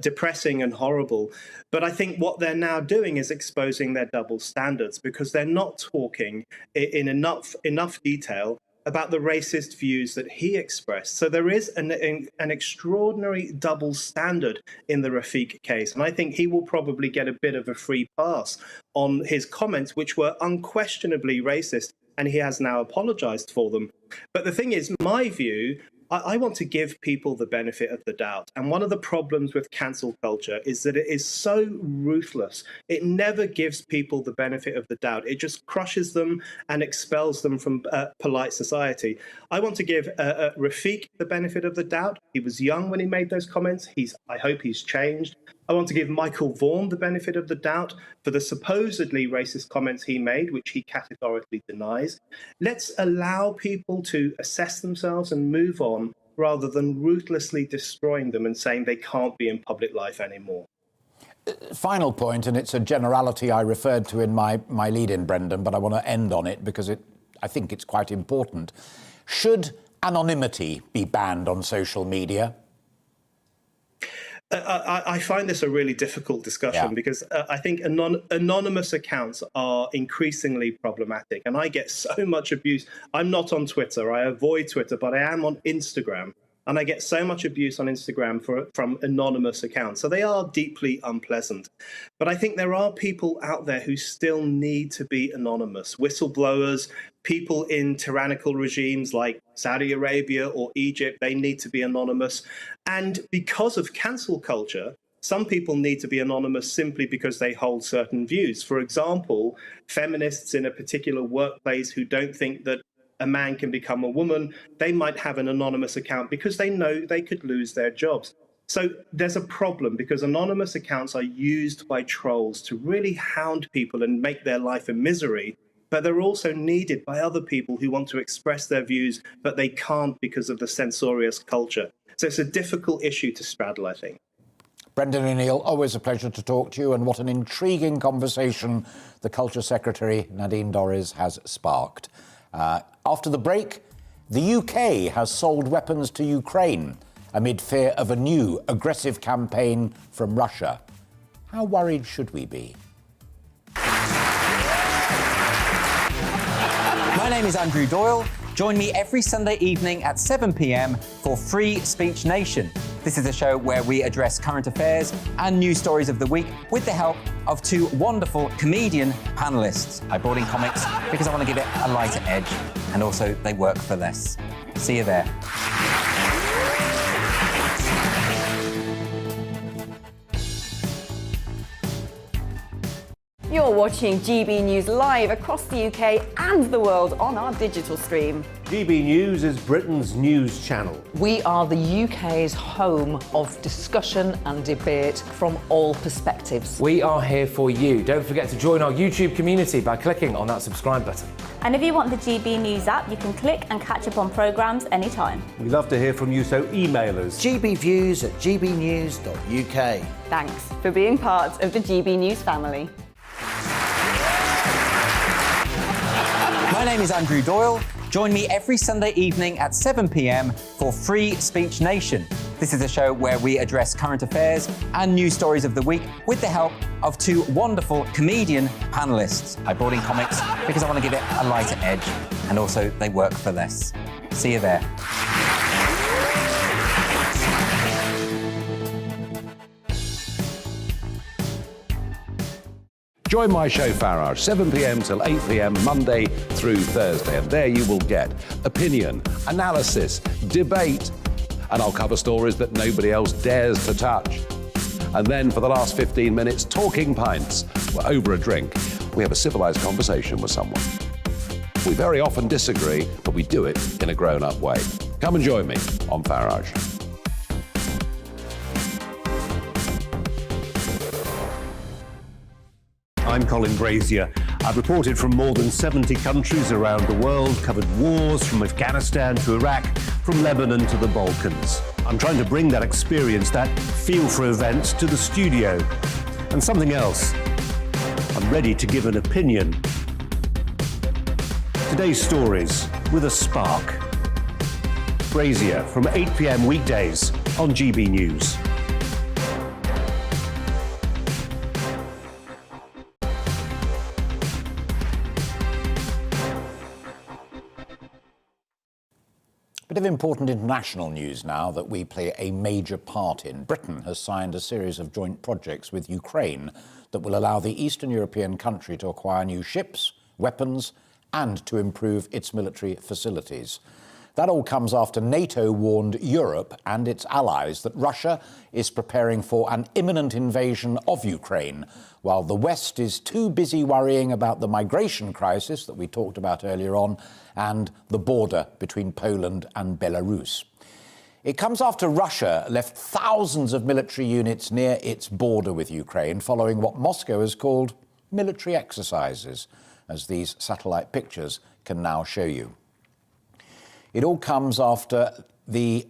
S14: depressing and horrible. But I think what they're now doing is exposing their double standards, because they're not talking in enough detail about the racist views that he expressed. So there is an extraordinary double standard in the Rafiq case. And I think he will probably get a bit of a free pass on his comments, which were unquestionably racist, and he has now apologized for them. But the thing is, my view, I want to give people the benefit of the doubt. And one of the problems with cancel culture is that it is so ruthless. It never gives people the benefit of the doubt. It just crushes them and expels them from polite society. I want to give Rafiq the benefit of the doubt. He was young when he made those comments. I hope he's changed. I want to give Michael Vaughan the benefit of the doubt for the supposedly racist comments he made, which he categorically denies. Let's allow people to assess themselves and move on, rather than ruthlessly destroying them and saying they can't be in public life anymore.
S3: Final point, and it's a generality I referred to in my lead-in, Brendan, but I want to end on it because I think it's quite important. Should anonymity be banned on social media?
S14: I find this a really difficult discussion because I think anonymous accounts are increasingly problematic, and I get so much abuse. I'm not on Twitter. I avoid Twitter, but I am on Instagram, and I get so much abuse on Instagram from anonymous accounts. So they are deeply unpleasant. But I think there are people out there who still need to be anonymous. Whistleblowers, people in tyrannical regimes like Saudi Arabia or Egypt, they need to be anonymous. And because of cancel culture, some people need to be anonymous simply because they hold certain views. For example, feminists in a particular workplace who don't think that a man can become a woman, they might have an anonymous account because they know they could lose their jobs. So there's a problem because anonymous accounts are used by trolls to really hound people and make their life a misery. But they're also needed by other people who want to express their views, but they can't because of the censorious culture. So it's a difficult issue to straddle, I think.
S3: Brendan O'Neill, always a pleasure to talk to you, and what an intriguing conversation the Culture Secretary, Nadine Dorries, has sparked. After the break, the UK has sold weapons to Ukraine amid fear of a new aggressive campaign from Russia. How worried should we be?
S13: My name is Andrew Doyle. Join me every Sunday evening at 7 p.m. for Free Speech Nation. This is a show where we address current affairs and news stories of the week with the help of two wonderful comedian panellists. I brought in comics because I want to give it a lighter edge, and also they work for less. See you there.
S8: You're watching GB News live across the UK and the world on our digital stream.
S2: GB News is Britain's news channel.
S9: We are the UK's home of discussion and debate from all perspectives.
S10: We are here for you. Don't forget to join our YouTube community by clicking on that subscribe button.
S11: And if you want the GB News app, you can click and catch up on programmes anytime.
S2: We love to hear from you, so email us.
S15: gbviews@gbnews.uk.
S8: Thanks for being part of the GB News family.
S13: My name is Andrew Doyle. Join me every Sunday evening at 7 p.m. for Free Speech Nation. This is a show where we address current affairs and news stories of the week with the help of two wonderful comedian panellists. I brought in comics because I want to give it a lighter edge, and also they work for less. See you there.
S1: Join my show Farage, 7 p.m. till 8 p.m. Monday through Thursday, and there you will get opinion, analysis, debate, and I'll cover stories that nobody else dares to touch. And then for the last 15 minutes, talking pints. We're over a drink. We have a civilized conversation with someone. We very often disagree, but we do it in a grown-up way. Come and join me on Farage.
S2: I'm Colin Brazier. I've reported from more than 70 countries around the world, covered wars from Afghanistan to Iraq, from Lebanon to the Balkans. I'm trying to bring that experience, that feel for events, to the studio. And something else. I'm ready to give an opinion. Today's stories with a spark. Brazier from 8 p.m. weekdays on GB News.
S3: Bit of important international news now that we play a major part in. Britain has signed a series of joint projects with Ukraine that will allow the Eastern European country to acquire new ships, weapons, and to improve its military facilities. That all comes after NATO warned Europe and its allies that Russia is preparing for an imminent invasion of Ukraine, while the West is too busy worrying about the migration crisis that we talked about earlier on and the border between Poland and Belarus. It comes after Russia left thousands of military units near its border with Ukraine following what Moscow has called military exercises, as these satellite pictures can now show you. It all comes after the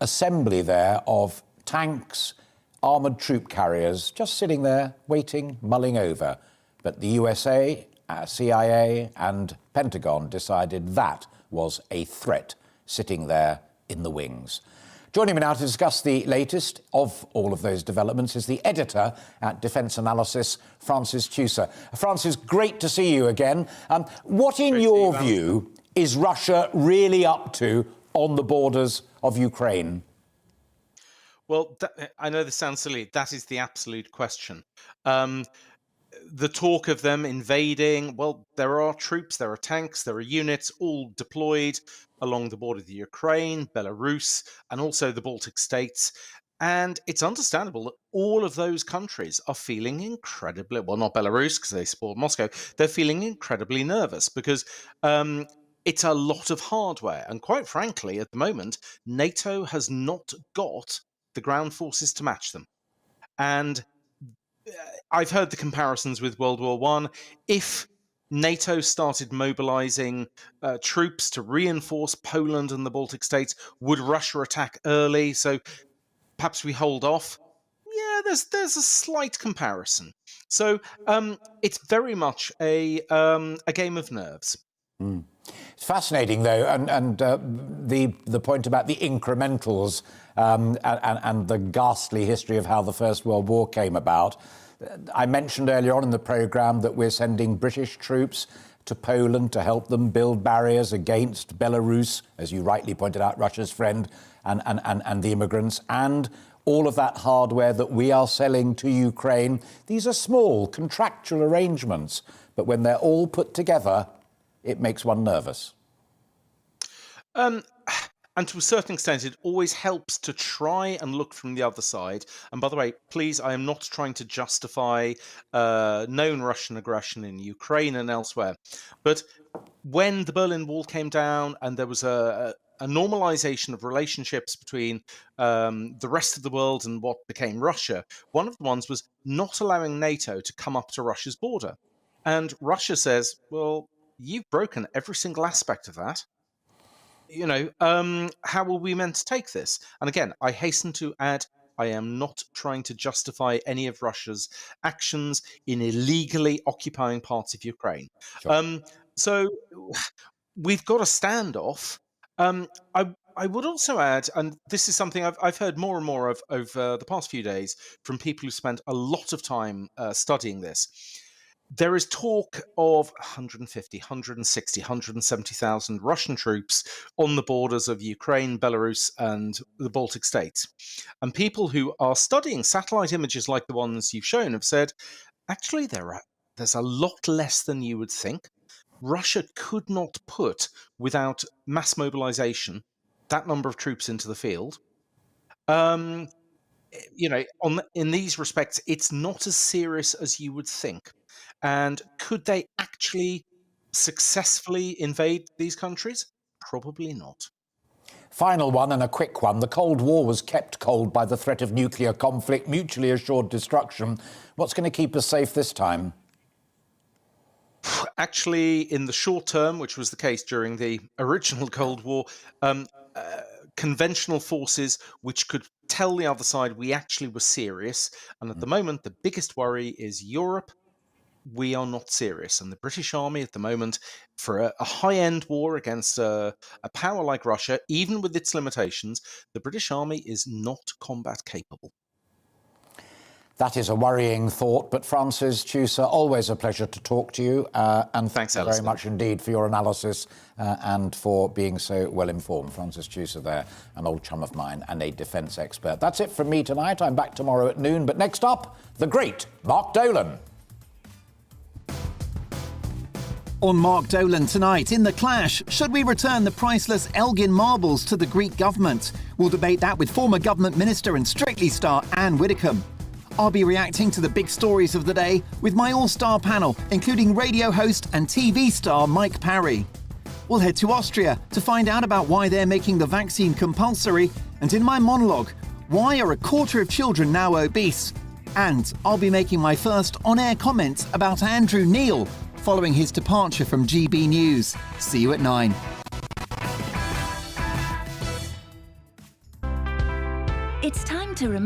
S3: assembly there of tanks, armoured troop carriers, just sitting there, waiting, mulling over. But the USA, CIA and Pentagon decided that was a threat, sitting there in the wings. Joining me now to discuss the latest of all of those developments is the editor at Defence Analysis, Francis Tusa. Francis, great to see you again. What, in your view, is Russia really up to on the borders of Ukraine?
S15: Well, I know this sounds silly. That is the absolute question. The talk of them invading, well, there are troops, there are tanks, there are units all deployed along the border of the Ukraine, Belarus, and also the Baltic states. And it's understandable that all of those countries are feeling incredibly, well, not Belarus because they support Moscow, they're feeling incredibly nervous because it's a lot of hardware. And quite frankly, at the moment, NATO has not got the ground forces to match them. And I've heard the comparisons with World War I. If NATO started mobilizing troops to reinforce Poland and the Baltic states, would Russia attack early? So perhaps we hold off. Yeah, there's a slight comparison. So it's very much a game of nerves.
S3: Mm. It's fascinating, though, and the point about the incrementals and the ghastly history of how the First World War came about. I mentioned earlier on in the programme that we're sending British troops to Poland to help them build barriers against Belarus, as you rightly pointed out, Russia's friend, and the immigrants, and all of that hardware that we are selling to Ukraine. These are small contractual arrangements, but when they're all put together, it makes one nervous.
S15: And to a certain extent, it always helps to try and look from the other side. And by the way, please, I am not trying to justify known Russian aggression in Ukraine and elsewhere. But when the Berlin Wall came down and there was a normalization of relationships between the rest of the world and what became Russia, one of the ones was not allowing NATO to come up to Russia's border. And Russia says, well, you've broken every single aspect of that. You know, how are we meant to take this? And again, I hasten to add, I am not trying to justify any of Russia's actions in illegally occupying parts of Ukraine. Sure. So we've got a standoff. I would also add, and this is something I've heard more and more of over the past few days from people who spent a lot of time studying this. There is talk of 150, 160, 170,000 Russian troops on the borders of Ukraine, Belarus, and the Baltic states. And people who are studying satellite images like the ones you've shown have said, actually, there are there's a lot less than you would think. Russia could not put, without mass mobilization, that number of troops into the field. In these respects, it's not as serious as you would think. And could they actually successfully invade these countries? Probably not.
S3: Final one, and a quick one. The Cold War was kept cold by the threat of nuclear conflict, mutually assured destruction. What's going to keep us safe this time?
S15: Actually, in the short term, which was the case during the original Cold War, conventional forces which could tell the other side we actually were serious. And at the moment, the biggest worry is Europe. We are not serious. And the British Army at the moment, for a high-end war against a power like Russia, even with its limitations, the British Army is not combat capable.
S3: That is a worrying thought, but Francis Chiusa, always a pleasure to talk to you. And thanks very much indeed for your analysis and for being so well informed. Francis Chiusa there, an old chum of mine and a defence expert. That's it from me tonight. I'm back tomorrow at noon. But next up, the great Mark Dolan.
S16: On Mark Dolan tonight, in The Clash, should we return the priceless Elgin marbles to the Greek government? We'll debate that with former government minister and Strictly star Anne Widdecombe. I'll be reacting to the big stories of the day with my all-star panel, including radio host and TV star Mike Parry. We'll head to Austria to find out about why they're making the vaccine compulsory, and in my monologue, why are a quarter of children now obese? And I'll be making my first on-air comment about Andrew Neil following his departure from GB News. See you at 9.
S17: It's time to remind